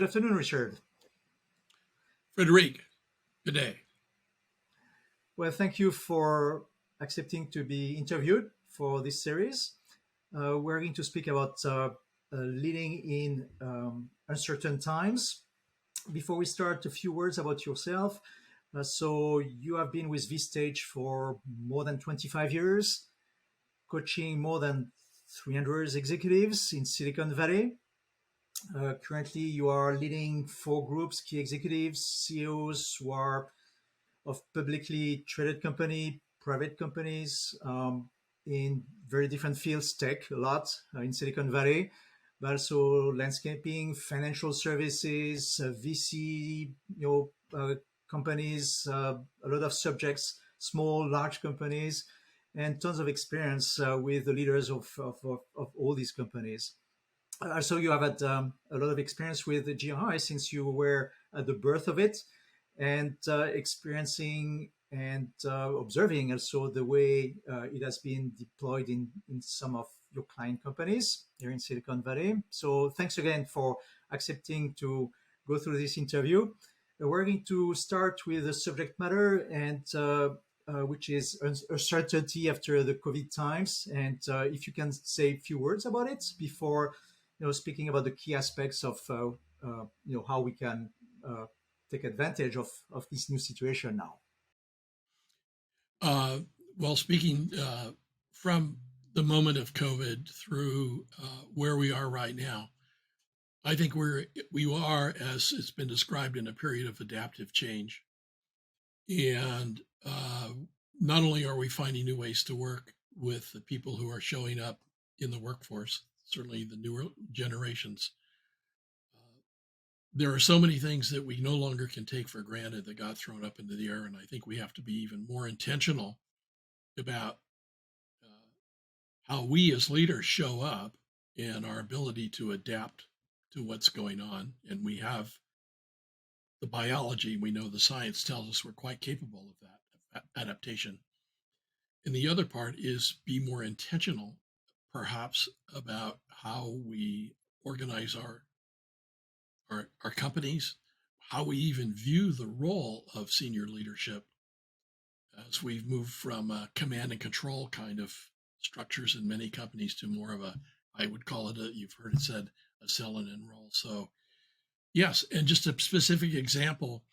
afternoon, Richard. Frederic, good day. Well, thank you for accepting to be interviewed for this series. We're going to speak about leading in uncertain times. Before we start, a few words about yourself. So, you have been with Stage for more than 25 years, coaching more than 300 executives in Silicon Valley. Currently, you are leading four groups, key executives, CEOs who are of publicly traded company, private companies in very different fields, tech a lot in Silicon Valley, but also landscaping, financial services, VC, companies, a lot of subjects, small, large companies, and tons of experience with the leaders of all these companies. So you have had a lot of experience with the GI since you were at the birth of it, and experiencing and observing also the way it has been deployed in some of your client companies here in Silicon Valley. So thanks again for accepting to go through this interview. We're going to start with the subject matter, and which is uncertainty after the COVID times. And if you can say a few words about it before speaking about the key aspects of how we can take advantage of this new situation now. Well, speaking from the moment of COVID through where we are right now, I think we are, as it's been described, in a period of adaptive change. And not only are we finding new ways to work with the people who are showing up in the workforce, certainly the newer generations, there are so many things that we no longer can take for granted that got thrown up into the air. And I think we have to be even more intentional about how we as leaders show up and our ability to adapt to what's going on. And we have the biology, we know the science tells us we're quite capable of that adaptation. And the other part is be more intentional, perhaps, about how we organize our companies, how we even view the role of senior leadership as we've moved from a command and control kind of structures in many companies to more of I would call it you've heard it said, a sell and enroll. So yes, and just a specific example,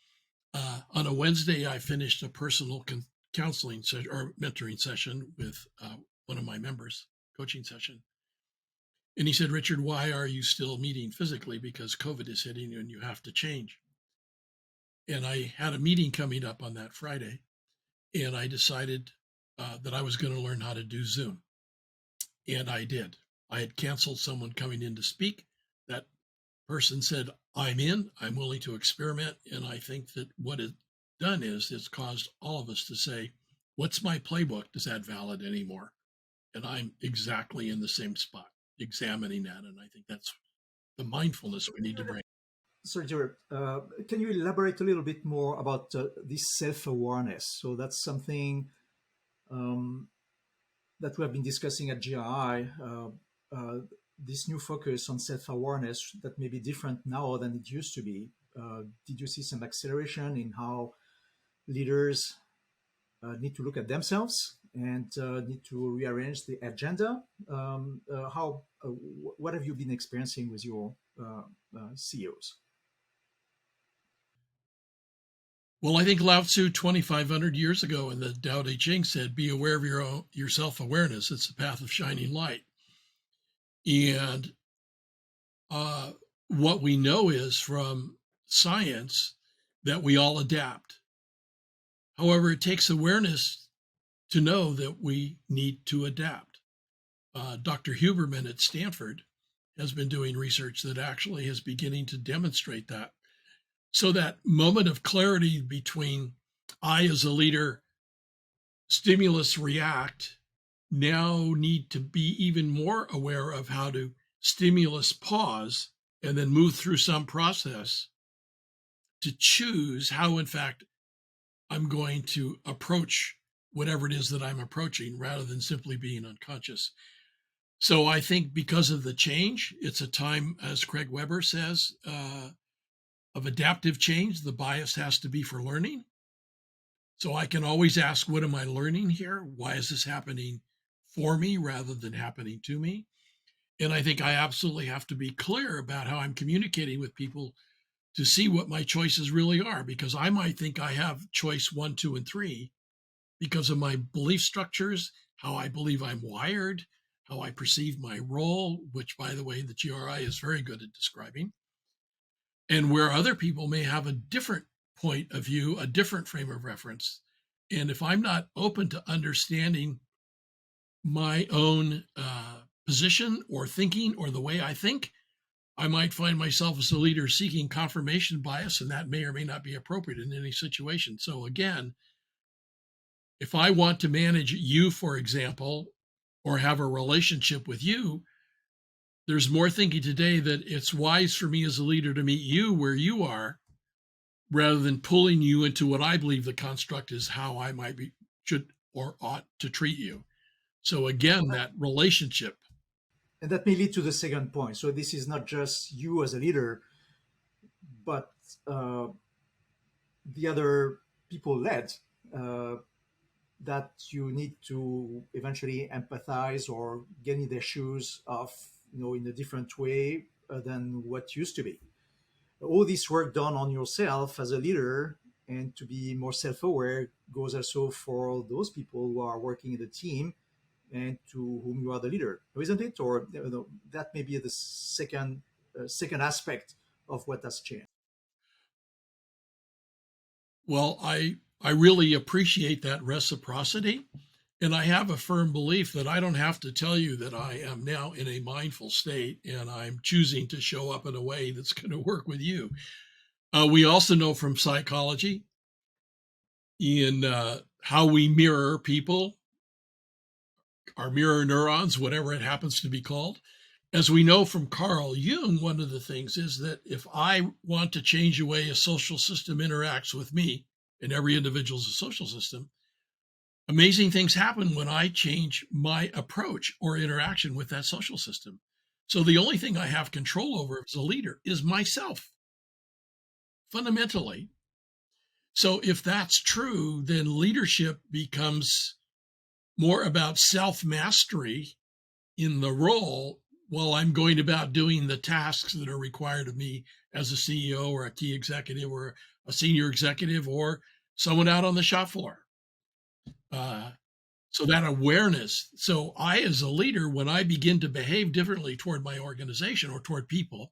on a Wednesday, I finished a personal counseling or mentoring session with one of my members, coaching session. And he said, Richard, why are you still meeting physically? Because COVID is hitting you and you have to change. And I had a meeting coming up on that Friday, and I decided that I was going to learn how to do Zoom. And I did. I had canceled someone coming in to speak. That person said, I'm in, I'm willing to experiment. And I think that what it's done is it's caused all of us to say, what's my playbook? Is that valid anymore? And I'm exactly in the same spot, examining that. And I think that's the mindfulness we need to bring. Sorry, Jared, can you elaborate a little bit more about this self-awareness? So that's something that we have been discussing at GRI, this new focus on self-awareness that may be different now than it used to be. Did you see some acceleration in how leaders need to look at themselves and need to rearrange the agenda? What have you been experiencing with your CEOs? Well, I think Lao Tzu 2,500 years ago in the Tao Te Ching said, be aware of your self-awareness. It's the path of shining light. And what we know is from science that we all adapt. However, it takes awareness to know that we need to adapt. Dr. Huberman at Stanford has been doing research that actually is beginning to demonstrate that. So that moment of clarity between I as a leader, stimulus, react, now need to be even more aware of how to stimulus, pause, and then move through some process to choose how, in fact, I'm going to approach whatever it is that I'm approaching rather than simply being unconscious. So I think because of the change, it's a time, as Craig Weber says, of adaptive change, the bias has to be for learning. So I can always ask, what am I learning here? Why is this happening for me rather than happening to me? And I think I absolutely have to be clear about how I'm communicating with people to see what my choices really are, because I might think I have choice 1, 2, and 3 because of my belief structures, how I believe I'm wired, how I perceive my role, which, by the way, the GRI is very good at describing, and where other people may have a different point of view, a different frame of reference. And if I'm not open to understanding my own position or thinking or the way I think, I might find myself as a leader seeking confirmation bias, and that may or may not be appropriate in any situation. So again, if I want to manage you, for example, or have a relationship with you, there's more thinking today that it's wise for me as a leader to meet you where you are rather than pulling you into what I believe the construct is how I might be, should, or ought to treat you. So again, that relationship. And that may lead to the second point. So this is not just you as a leader, but the other people led that you need to eventually empathize or get in their shoes of, in a different way than what used to be. All this work done on yourself as a leader and to be more self-aware goes also for those people who are working in the team and to whom you are the leader, isn't it? Or that may be the second aspect of what has changed. Well, I really appreciate that reciprocity. And I have a firm belief that I don't have to tell you that I am now in a mindful state and I'm choosing to show up in a way that's going to work with you. We also know from psychology in how we mirror people, our mirror neurons, whatever it happens to be called. As we know from Carl Jung, one of the things is that if I want to change the way a social system interacts with me, and every individual is a social system, amazing things happen when I change my approach or interaction with that social system. So the only thing I have control over as a leader is myself, fundamentally. So if that's true, then leadership becomes more about self-mastery in the role while I'm going about doing the tasks that are required of me as a CEO or a key executive or a senior executive or someone out on the shop floor. So that awareness. So I, as a leader, when I begin to behave differently toward my organization or toward people,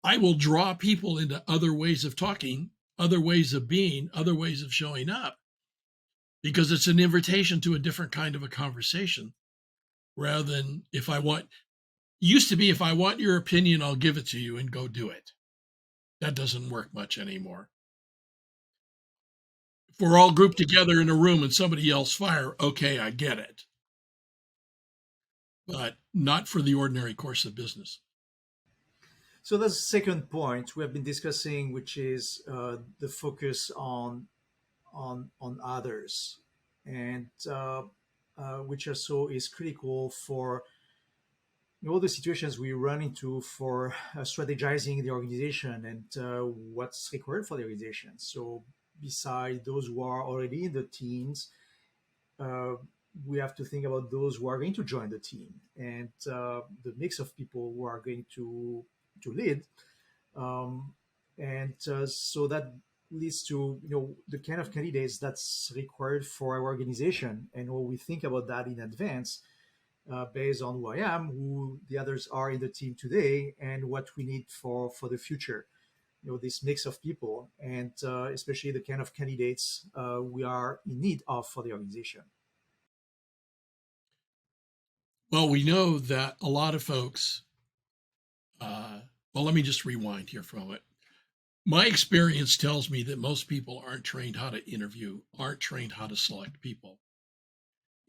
I will draw people into other ways of talking, other ways of being, other ways of showing up, because it's an invitation to a different kind of a conversation rather than if I want, used to be, if I want your opinion, I'll give it to you and go do it. That doesn't work much anymore. If we're all grouped together in a room and somebody yells fire, okay, I get it. But not for the ordinary course of business. So that's the second point we have been discussing, which is the focus on others, and which also is critical for all the situations we run into for strategizing the organization and what's required for the organization. So beside those who are already in the teams, we have to think about those who are going to join the team and the mix of people who are going to lead. And so that leads to the kind of candidates that's required for our organization, and when we think about that in advance, based on who I am, who the others are in the team today, and what we need for the future. This mix of people, and especially the kind of candidates we are in need of for the organization. Well, we know that a lot of folks, well, let me just rewind here for a moment. My experience tells me that most people aren't trained how to interview, aren't trained how to select people.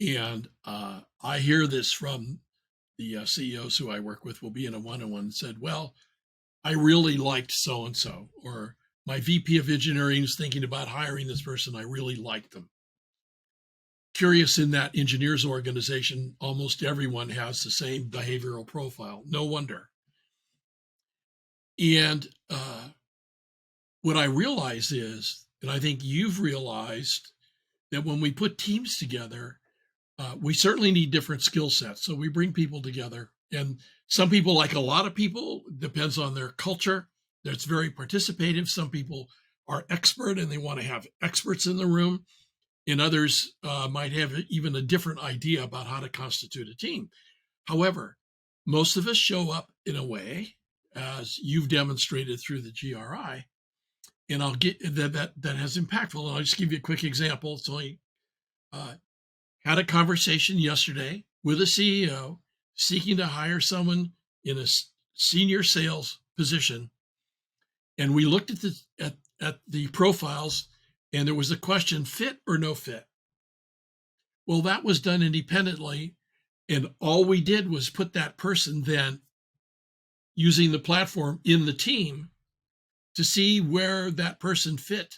And I hear this from the CEOs who I work with. Will be in a one-on-one and said, well, I really liked so-and-so, or my VP of engineering is thinking about hiring this person. I really liked them. Curious, in that engineers organization, almost everyone has the same behavioral profile. No wonder. And what I realize is, and I think you've realized, that when we put teams together, we certainly need different skill sets. So we bring people together, and some people, like a lot of people, depends on their culture. That's very participative. Some people are expert and they want to have experts in the room, and others might have even a different idea about how to constitute a team. However, most of us show up in a way, as you've demonstrated through the GRI, and I'll get that has impactful. And I'll just give you a quick example. It's only had a conversation yesterday with a CEO seeking to hire someone in a senior sales position, and we looked at the profiles, and there was a question: fit or no fit? Well, that was done independently, and all we did was put that person then, using the platform, in the team to see where that person fit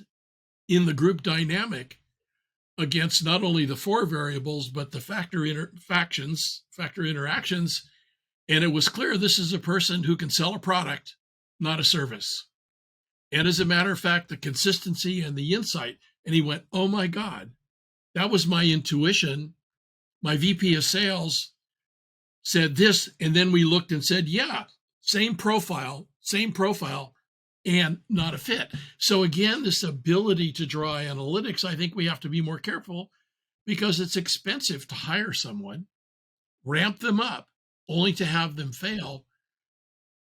in the group dynamic against not only the 4 variables, but the factor interactions. And it was clear this is a person who can sell a product, not a service. And as a matter of fact, the consistency and the insight, and he went, oh my God, that was my intuition. My VP of sales said this. And then we looked and said, yeah, same profile, and not a fit. So again, this ability to draw analytics, I think we have to be more careful, because it's expensive to hire someone, ramp them up, only to have them fail,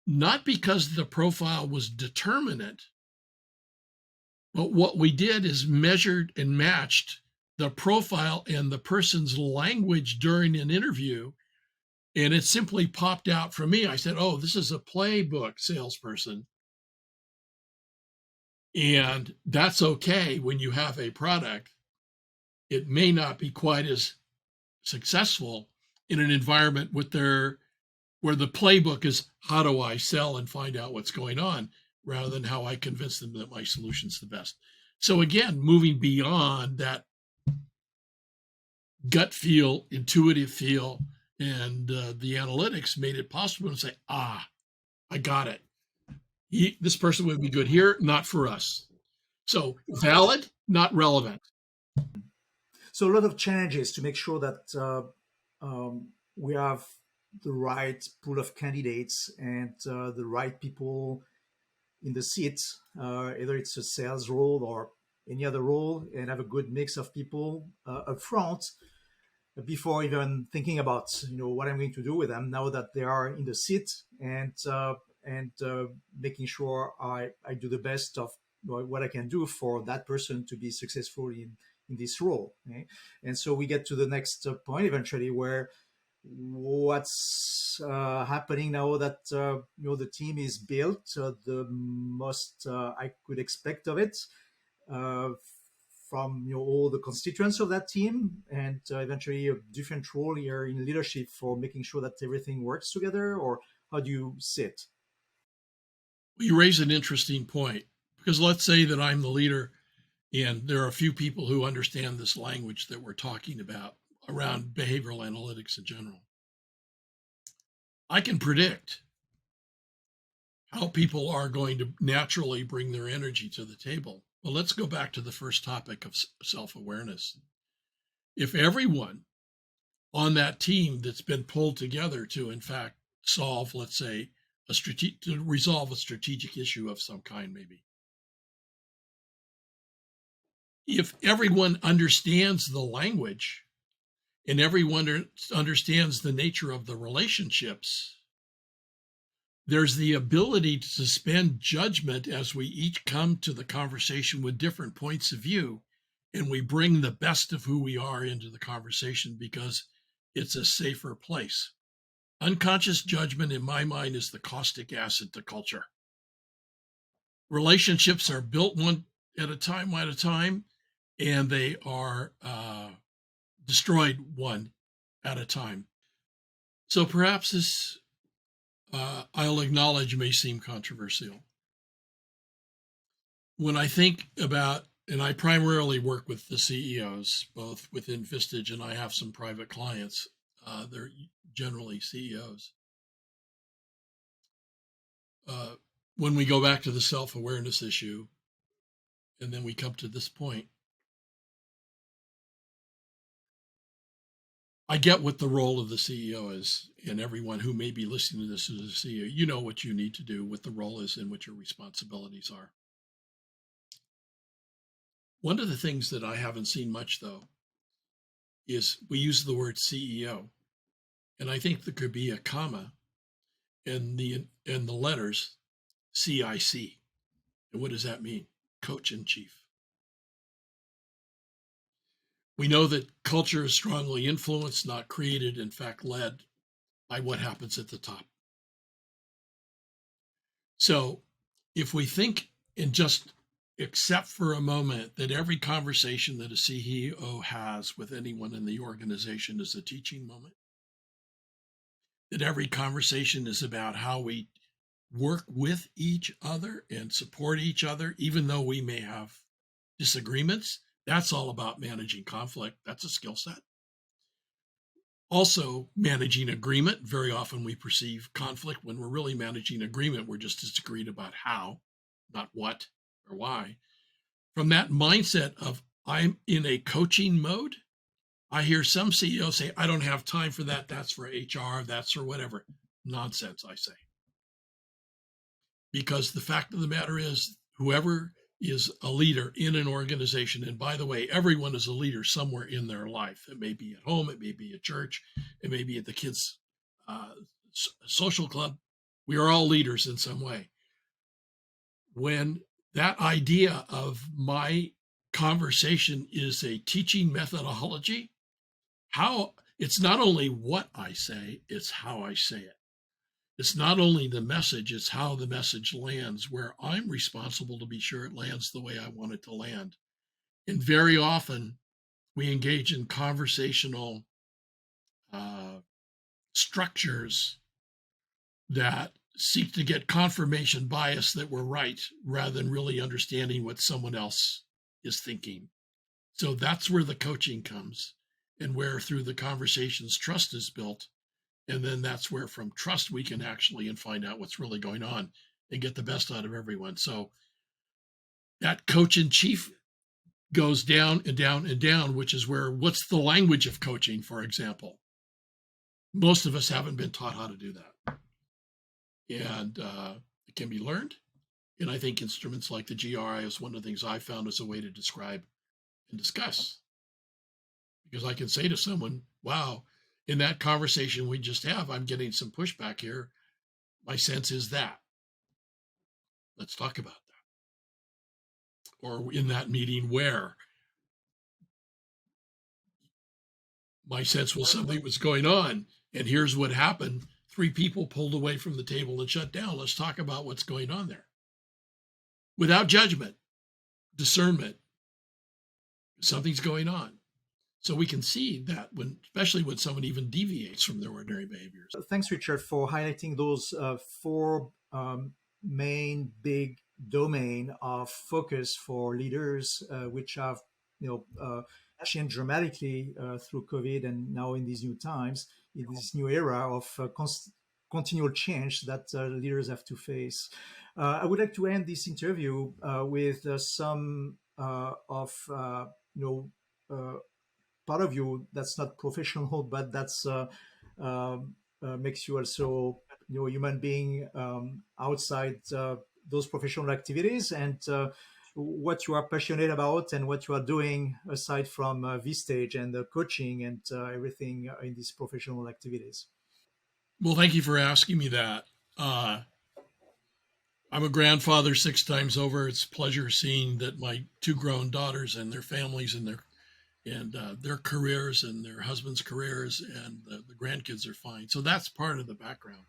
not because the profile was determinate, but what we did is measured and matched the profile and the person's language during an interview. And it simply popped out for me. I said, oh, this is a playbook salesperson. And that's okay. When you have a product, it may not be quite as successful in an environment where the playbook is, how do I sell and find out what's going on, rather than how I convince them that my solution's the best. So again, moving beyond that gut feel, intuitive feel, and the analytics made it possible to say, I got it. This person would be good here, not for us. So valid, not relevant. So a lot of challenges to make sure that we have the right pool of candidates and the right people in the seat, either it's a sales role or any other role, and have a good mix of people up front before even thinking about what I'm going to do with them now that they are in the seat, and making sure I do the best of what I can do for that person to be successful in this role. Okay? And so we get to the next point eventually, where what's happening now that the team is built, the most I could expect of it from all the constituents of that team, and eventually a different role here in leadership for making sure that everything works together. Or how do you see it? You raise an interesting point, because let's say that I'm the leader and there are a few people who understand this language that we're talking about around behavioral analytics in general. I can predict how people are going to naturally bring their energy to the table. Well, let's go back to the first topic of self-awareness. If everyone on that team that's been pulled together to, in fact, solve, let's say, to resolve a strategic issue of some kind, maybe. If everyone understands the language and everyone understands the nature of the relationships, there's the ability to suspend judgment as we each come to the conversation with different points of view, and we bring the best of who we are into the conversation because it's a safer place. Unconscious judgment, in my mind, is the caustic acid to culture. Relationships are built one at a time, and they are destroyed one at a time. So perhaps this, I'll acknowledge, may seem controversial. When I think about, and I primarily work with the CEOs, both within Vistage, and I have some private clients, they're generally CEOs. When we go back to the self-awareness issue, And then we come to this point. I get what the role of the CEO is, and everyone who may be listening to this as a CEO, you know what you need to do, what the role is, and what your responsibilities are. One of the things that I haven't seen much, though, is we use the word CEO, and I think there could be a comma in the letters CIC. And what does that mean? Coach in chief. We know that culture is strongly influenced, not created, in fact, led by what happens at the top. So if we think and just accept for a moment that every conversation that a CEO has with anyone in the organization is a teaching moment, that every conversation is about how we work with each other and support each other, even though we may have disagreements, that's all about managing conflict. That's a skill set. Also, managing agreement. Very often we perceive conflict when we're really managing agreement. We're just disagreed about how, not what or why. From that mindset of I'm in a coaching mode, I hear some CEOs say, I don't have time for that. That's for HR. That's for whatever. Nonsense, I say. Because the fact of the matter is, whoever is a leader in an organization, and by the way, everyone is a leader somewhere in their life. It may be at home, it may be at church, it may be at the kids' social club. We are all leaders in some way. When that idea of my conversation is a teaching methodology, how it's not only what I say, it's how I say it. It's not only the message, it's how the message lands, where I'm responsible to be sure it lands the way I want it to land. And very often we engage in conversational structures that seek to get confirmation bias that we're right, rather than really understanding what someone else is thinking. So that's where the coaching comes, and where through the conversations trust is built. And then that's where from trust we can actually and find out what's really going on and get the best out of everyone. So that coach in chief goes down and down and down, which is where, what's the language of coaching, for example? Most of us haven't been taught how to do that. And it can be learned. And I think instruments like the GRI is one of the things I found as a way to describe and discuss. Because I can say to someone, wow, in that conversation we just have, I'm getting some pushback here. My sense is that. Let's talk about that. Or in that meeting where my sense was something was going on, and here's what happened. 3 people pulled away from the table and shut down. Let's talk about what's going on there. Without judgment, discernment, something's going on. So we can see that when, especially when someone even deviates from their ordinary behaviors. Thanks, Richard, for highlighting those 4 main big domain of focus for leaders, which have changed dramatically through COVID and now in these new times, in this new era of continual change that leaders have to face. I would like to end this interview with some of part of you that's not professional, but that's makes you also a human being outside those professional activities, and what you are passionate about and what you are doing aside from this stage and the coaching and everything in these professional activities. Well, thank you for asking me that. I'm a grandfather 6 times over. It's a pleasure seeing that my 2 grown daughters and their families and their careers and their husbands' careers and the grandkids are fine. So that's part of the background.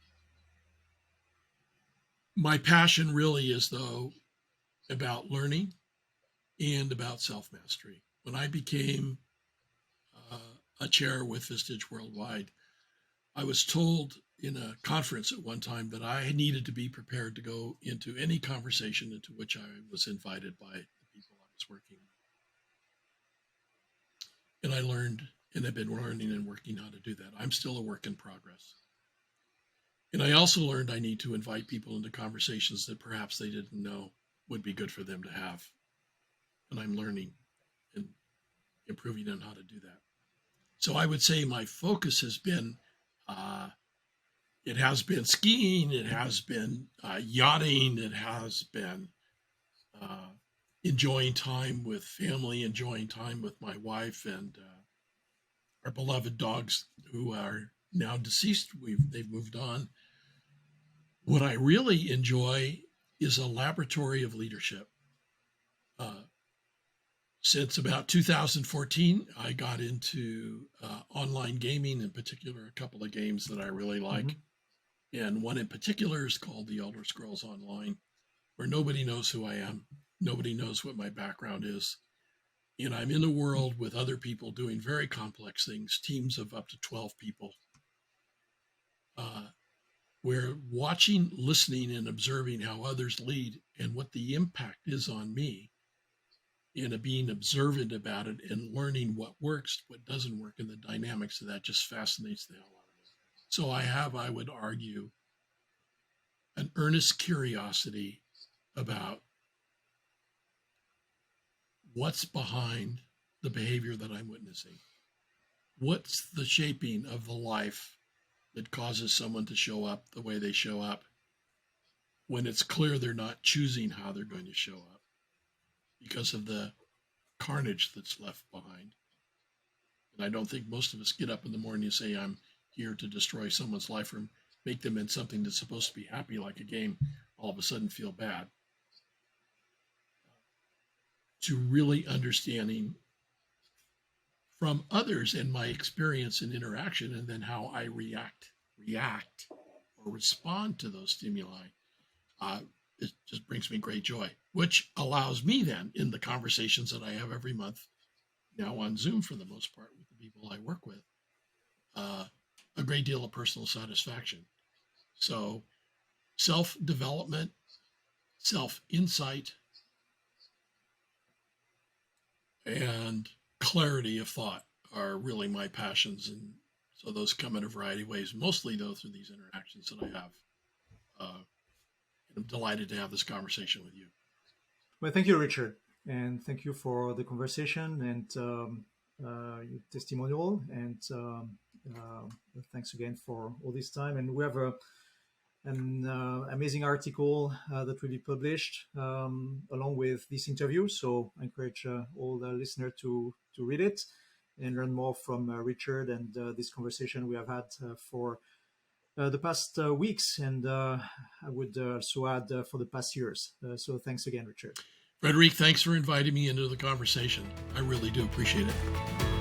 My passion really is, though, about learning and about self-mastery. When I became a chair with Vistage Worldwide, I was told in a conference at one time that I needed to be prepared to go into any conversation into which I was invited by the people I was working with. And I learned, and I've been learning and working how to do that. I'm still a work in progress. And I also learned I need to invite people into conversations that perhaps they didn't know would be good for them to have. and I'm learning and improving on how to do that. So I would say my focus has been, it has been skiing, it has been yachting, it has been enjoying time with family, enjoying time with my wife and our beloved dogs who are now deceased. They've moved on. What I really enjoy is a laboratory of leadership. Since about 2014, I got into online gaming, in particular, a couple of games that I really like. Mm-hmm. And one in particular is called The Elder Scrolls Online, where nobody knows who I am. Nobody knows what my background is. And I'm in a world with other people doing very complex things, teams of up to 12 people. We're watching, listening, and observing how others lead and what the impact is on me, and being observant about it and learning what works, what doesn't work, and the dynamics of that just fascinates the hell out of me. So I have, I would argue, an earnest curiosity about what's behind the behavior that I'm witnessing. What's the shaping of the life that causes someone to show up the way they show up when it's clear they're not choosing how they're going to show up because of the carnage that's left behind. And I don't think most of us get up in the morning and say, I'm here to destroy someone's life or make them in something that's supposed to be happy like a game, all of a sudden feel bad. To really understanding from others and my experience and interaction, and then how I react or respond to those stimuli, it just brings me great joy, which allows me then in the conversations that I have every month, now on Zoom for the most part with the people I work with, a great deal of personal satisfaction. So self-development, self-insight, and clarity of thought are really my passions. And so those come in a variety of ways, mostly though through these interactions that I have. I'm delighted to have this conversation with you. Well, thank you, Richard. And thank you for the conversation and your testimonial. And thanks again for all this time. And we have an amazing article that will be published along with this interview. So I encourage all the listeners to read it and learn more from Richard and this conversation we have had for the past weeks, and I would also add for the past years. So thanks again, Richard. Frederic, thanks for inviting me into the conversation. I really do appreciate it.